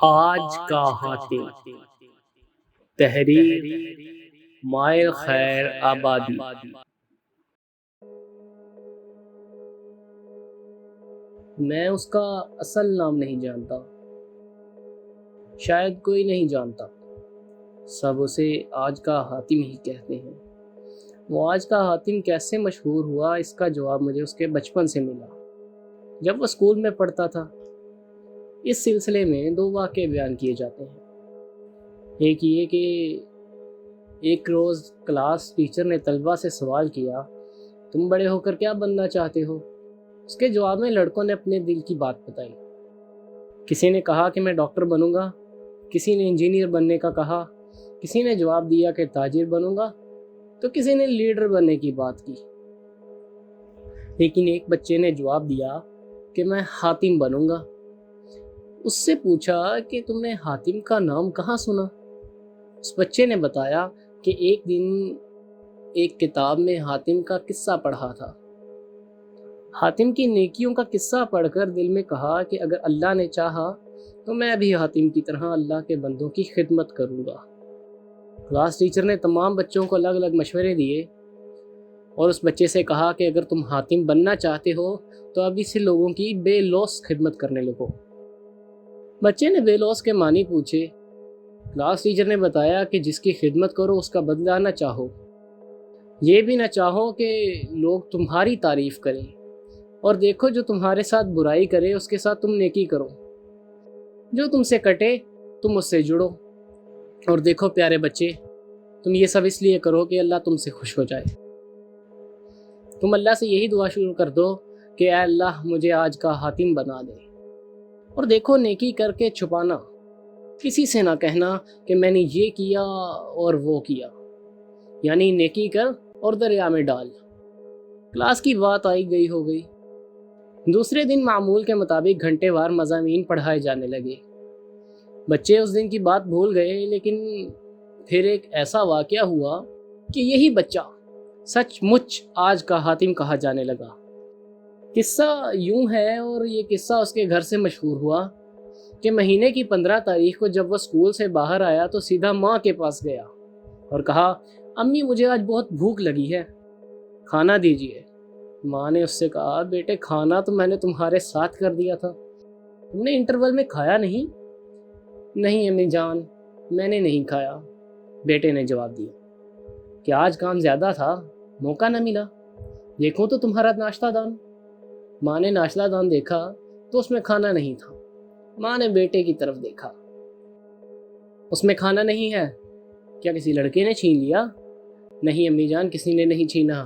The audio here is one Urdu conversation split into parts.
آج کا حاتم، تحریر مائل خیر آبادی۔ میں اس کا اصل نام نہیں جانتا، شاید کوئی نہیں جانتا، سب اسے آج کا حاتم ہی کہتے ہیں۔ وہ آج کا حاتم کیسے مشہور ہوا، اس کا جواب مجھے اس کے بچپن سے ملا جب وہ اسکول میں پڑھتا تھا۔ اس سلسلے میں 2 واقعے بیان کیے جاتے ہیں۔ ایک یہ کہ ایک روز کلاس ٹیچر نے طلبہ سے سوال کیا، تم بڑے ہو کر کیا بننا چاہتے ہو؟ اس کے جواب میں لڑکوں نے اپنے دل کی بات بتائی۔ کسی نے کہا کہ میں ڈاکٹر بنوں گا، کسی نے انجینئر بننے کا کہا، کسی نے جواب دیا کہ تاجر بنوں گا، تو کسی نے لیڈر بننے کی بات کی۔ لیکن ایک بچے نے جواب دیا کہ میں حاتم بنوں گا۔ اس سے پوچھا کہ تم نے حاتم کا نام کہاں سنا؟ اس بچے نے بتایا کہ ایک دن ایک کتاب میں حاتم کا قصہ پڑھا تھا۔ حاتم کی نیکیوں کا قصہ پڑھ کر دل میں کہا کہ اگر اللہ نے چاہا تو میں بھی حاتم کی طرح اللہ کے بندوں کی خدمت کروں گا۔ کلاس ٹیچر نے تمام بچوں کو الگ الگ مشورے دیے اور اس بچے سے کہا کہ اگر تم حاتم بننا چاہتے ہو تو ابھی سے لوگوں کی بے لوث خدمت کرنے لگو۔ بچے نے بے لوث کے معنی پوچھے۔ کلاس ٹیچر نے بتایا کہ جس کی خدمت کرو اس کا بدلہ نہ چاہو، یہ بھی نہ چاہو کہ لوگ تمہاری تعریف کریں، اور دیکھو جو تمہارے ساتھ برائی کرے اس کے ساتھ تم نیکی کرو، جو تم سے کٹے تم اس سے جڑو، اور دیکھو پیارے بچے، تم یہ سب اس لیے کرو کہ اللہ تم سے خوش ہو جائے۔ تم اللہ سے یہی دعا شروع کر دو کہ اے اللہ مجھے آج کا حاتم بنا دے، اور دیکھو نیکی کر کے چھپانا، کسی سے نہ کہنا کہ میں نے یہ کیا اور وہ کیا، یعنی نیکی کر اور دریا میں ڈال۔ کلاس کی بات آئی گئی ہو گئی۔ دوسرے دن معمول کے مطابق گھنٹے وار مضامین پڑھائے جانے لگے۔ بچے اس دن کی بات بھول گئے، لیکن پھر ایک ایسا واقعہ ہوا کہ یہی بچہ سچ مچ آج کا حاتم کہا جانے لگا۔ قصہ یوں ہے، اور یہ قصہ اس کے گھر سے مشہور ہوا کہ مہینے کی 15 تاریخ کو جب وہ اسکول سے باہر آیا تو سیدھا ماں کے پاس گیا اور کہا، امی مجھے آج بہت بھوک لگی ہے، کھانا دیجیے۔ ماں نے اس سے کہا، بیٹے کھانا تو میں نے تمہارے ساتھ کر دیا تھا، تم نے انٹرول میں کھایا نہیں؟ نہیں امی جان، میں نے نہیں کھایا، بیٹے نے جواب دیا۔ کہ آج کام زیادہ تھا، موقع نہ ملا، دیکھوں تو تمہارا ناشتہ دان۔ ماں نے ناشتہ دان دیکھا تو اس میں کھانا نہیں تھا۔ ماں نے بیٹے کی طرف دیکھا، اس میں کھانا نہیں ہے، کیا کسی لڑکے نے چھین لیا؟ نہیں امی جان، کسی نے نہیں چھینا،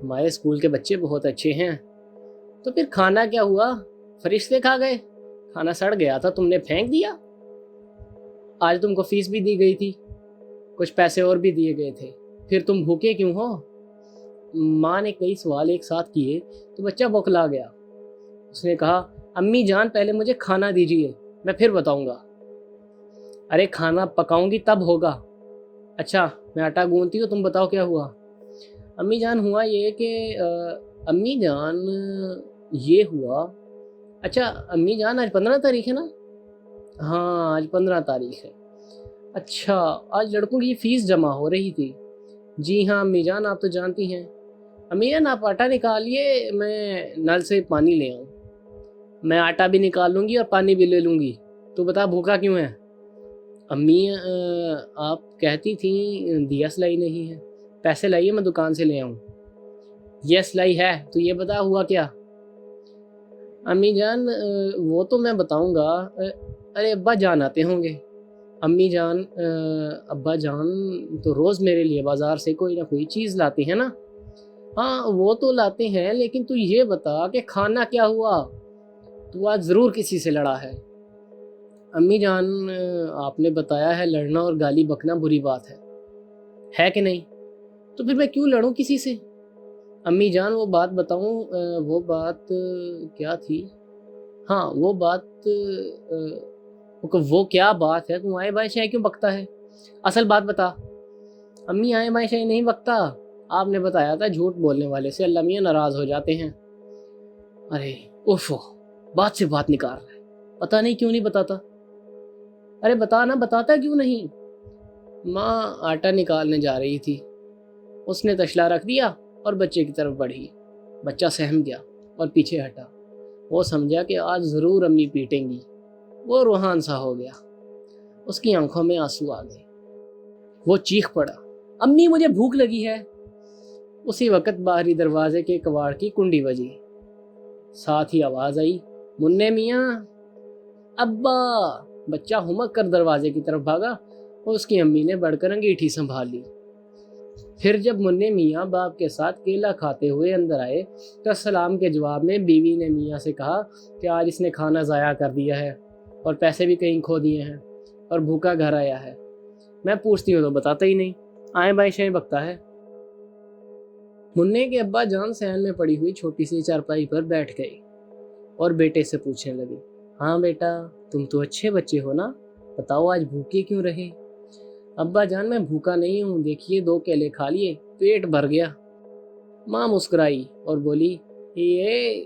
ہمارے اسکول کے بچے بہت اچھے ہیں۔ تو پھر کھانا کیا ہوا؟ فرشتے کھا گئے؟ کھانا سڑ گیا تھا، تم نے پھینک دیا؟ آج تم کو فیس بھی دی گئی تھی، کچھ پیسے اور بھی دیے گئے تھے، پھر تم بھوکے کیوں ہو؟ ماں نے کئی سوال ایک ساتھ کیے تو بچہ بوکھلا گیا۔ اس نے کہا، امی جان پہلے مجھے کھانا دیجیے، میں پھر بتاؤں گا۔ ارے کھانا پکاؤں گی تب ہوگا۔ اچھا میں آٹا گوندتی ہوں، تم بتاؤ کیا ہوا؟ امی جان ہوا یہ کہ امی جان یہ ہوا۔ اچھا امی جان آج 15 تاریخ ہے نا؟ ہاں آج 15 تاریخ ہے۔ اچھا آج لڑکوں کی فیس جمع ہو رہی تھی۔ جی ہاں امی جان، آپ تو جانتی ہیں۔ امی جان آپ آٹا نکالیے، میں نل سے پانی لے آؤں۔ میں آٹا بھی نکال لوں گی اور پانی بھی لے لوں گی، تو بتا بھوکا کیوں ہے؟ امی آپ کہتی تھیں دیا سلائی نہیں ہے، پیسے لائیے میں دکان سے لے آؤں۔ یہ سلائی ہے، تو یہ بتا ہوا کیا؟ امی جان وہ تو میں بتاؤں گا، ارے ابا جان آتے ہوں گے۔ امی جان ابا جان تو روز میرے لیے بازار سے کوئی نہ کوئی چیز لاتے ہیں نا؟ ہاں وہ تو لاتے ہیں، لیکن تو یہ بتا کہ کھانا کیا ہوا؟ تو آج ضرور کسی سے لڑا ہے۔ امی جان آپ نے بتایا ہے لڑنا اور گالی بکنا بری بات ہے کہ نہیں؟ تو پھر میں کیوں لڑوں کسی سے؟ امی جان وہ بات بتاؤں، وہ بات کیا تھی؟ ہاں وہ بات وہ کیا بات ہے؟ تم آئے بائیں شاہ کیوں بکتا ہے؟ اصل بات بتا۔ امی آئے بائیں شاہ نہیں بکتا، آپ نے بتایا تھا جھوٹ بولنے والے سے اللہ میاں ناراض ہو جاتے ہیں۔ ارے اوفو، بات سے بات نکال رہا ہے، پتہ نہیں کیوں نہیں بتاتا۔ ارے بتا نا، بتاتا کیوں نہیں؟ ماں آٹا نکالنے جا رہی تھی، اس نے تشلا رکھ دیا اور بچے کی طرف بڑھی۔ بچہ سہم گیا اور پیچھے ہٹا۔ وہ سمجھا کہ آج ضرور امی پیٹیں گی۔ وہ روحان سا ہو گیا، اس کی آنکھوں میں آنسو آ گئے۔ وہ چیخ پڑا، امی مجھے بھوک لگی ہے۔ اسی وقت باہری دروازے کے کواڑ کی کنڈی بجی، ساتھ ہی آواز آئی، منّے میاں۔ ابا! بچہ ہمک کر دروازے کی طرف بھاگا اور اس کی امی نے بڑھ کر انگیٹھی سنبھال لی۔ پھر جب منّے میاں باپ کے ساتھ کیلا کھاتے ہوئے اندر آئے تو سلام کے جواب میں بیوی نے میاں سے کہا کہ آج اس نے کھانا ضائع کر دیا ہے اور پیسے بھی کہیں کھو دیے ہیں اور بھوکا گھر آیا ہے۔ میں پوچھتی ہوں تو بتاتا ہی نہیں، آئیں بائیں شیں بکتا ہے۔ منّے کے ابا جان صحن میں پڑی ہوئی چھوٹی سی چارپائی پر بیٹھ گئے اور بیٹے سے پوچھنے لگے، ہاں بیٹا، تم تو اچھے بچے ہو نا، بتاؤ آج بھوکے کیوں رہے؟ ابا جان میں بھوکا نہیں ہوں، دیکھیے 2 کیلے کھا لیے، پیٹ بھر گیا۔ ماں مسکرائی اور بولی، یہ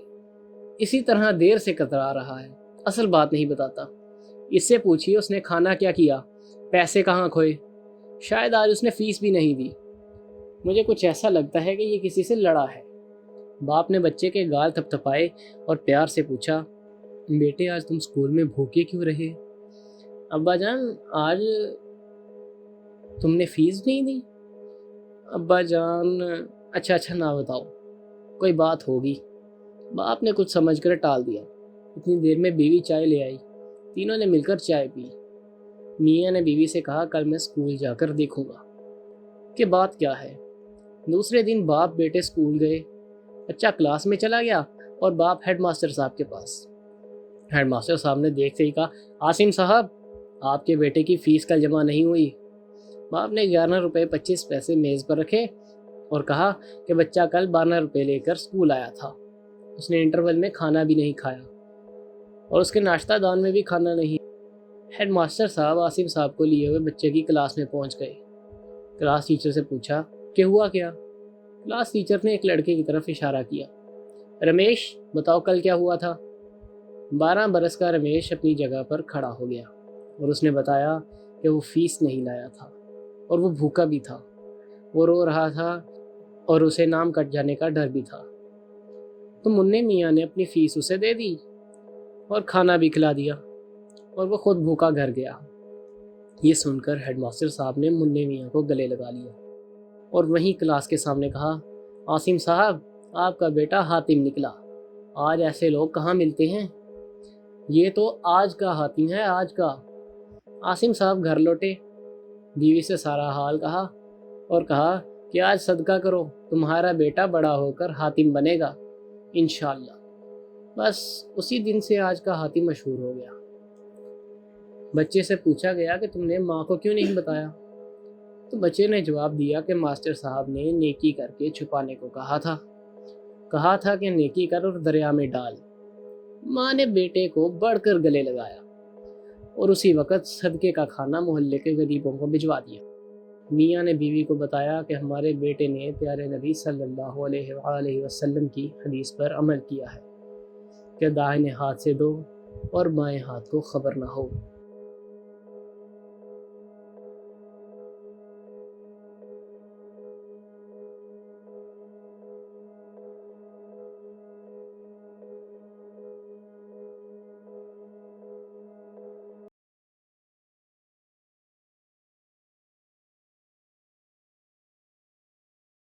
اسی طرح دیر سے کترا رہا ہے، اصل بات نہیں بتاتا۔ اس سے پوچھیے اس نے کھانا کیا کیا، پیسے کہاں کھوئے، شاید آج اس نے فیس بھی نہیں دی۔ مجھے کچھ ایسا لگتا ہے کہ یہ کسی سے لڑا ہے۔ باپ نے بچے کے گال تھپ تھپائے اور پیار سے پوچھا، بیٹے آج تم اسکول میں بھوکے کیوں رہے؟ ابا جان آج تم نے فیس نہیں دی۔ ابا جان اچھا نہ بتاؤ، کوئی بات ہوگی۔ باپ نے کچھ سمجھ کر ٹال دیا۔ اتنی دیر میں بیوی چائے لے آئی، تینوں نے مل کر چائے پی۔ میاں نے بیوی سے کہا، کل میں اسکول جا کر دیکھوں گا کہ بات کیا ہے۔ دوسرے دن باپ بیٹے اسکول گئے۔ بچہ کلاس میں چلا گیا اور باپ ہیڈ ماسٹر صاحب کے پاس۔ ہیڈ ماسٹر صاحب نے دیکھتے ہی کہا، عاصم صاحب، آپ کے بیٹے کی فیس کل جمع نہیں ہوئی۔ باپ نے 11.25 روپے میز پر رکھے اور کہا کہ بچہ کل 12 روپے لے کر اسکول آیا تھا۔ اس نے انٹرول میں کھانا بھی نہیں کھایا اور اس کے ناشتہ دان میں بھی کھانا نہیں۔ ہیڈ ماسٹر صاحب عاصم صاحب کو لیے ہوئے بچے کی کلاس میں پہنچ گئے۔ کلاس ٹیچر سے پوچھا کہ ہوا کیا؟ کلاس ٹیچر نے ایک لڑکے کی طرف اشارہ کیا، رمیش بتاؤ کل کیا ہوا تھا؟ 12 برس کا رمیش اپنی جگہ پر کھڑا ہو گیا اور اس نے بتایا کہ وہ فیس نہیں لایا تھا اور وہ بھوکا بھی تھا۔ وہ رو رہا تھا اور اسے نام کٹ جانے کا ڈر بھی تھا۔ تو منّے میاں نے اپنی فیس اسے دے دی اور کھانا بھی کھلا دیا اور وہ خود بھوکا گھر گیا۔ یہ سن کر ہیڈ ماسٹر صاحب نے منّے میاں کو گلے لگا لیا اور وہیں کلاس کے سامنے کہا، عاصم صاحب، آپ کا بیٹا حاتم نکلا۔ آج ایسے لوگ کہاں ملتے ہیں؟ یہ تو آج کا حاتم ہے، آج کا۔ عاصم صاحب گھر لوٹے، بیوی سے سارا حال کہا اور کہا کہ آج صدقہ کرو، تمہارا بیٹا بڑا ہو کر حاتم بنے گا انشاءاللہ۔ بس اسی دن سے آج کا حاتم مشہور ہو گیا۔ بچے سے پوچھا گیا کہ تم نے ماں کو کیوں نہیں بتایا؟ تو بچے نے جواب دیا کہ ماسٹر صاحب نے نیکی کر کے چھپانے کو کہا تھا کہ نیکی کر اور دریا میں ڈال۔ ماں نے بیٹے کو بڑھ کر گلے لگایا اور اسی وقت صدقے کا کھانا محلے کے غریبوں کو بھجوا دیا۔ میاں نے بیوی کو بتایا کہ ہمارے بیٹے نے پیارے نبی صلی اللہ علیہ وآلہ وسلم کی حدیث پر عمل کیا ہے کہ دائیں ہاتھ سے دو اور بائیں ہاتھ کو خبر نہ ہو۔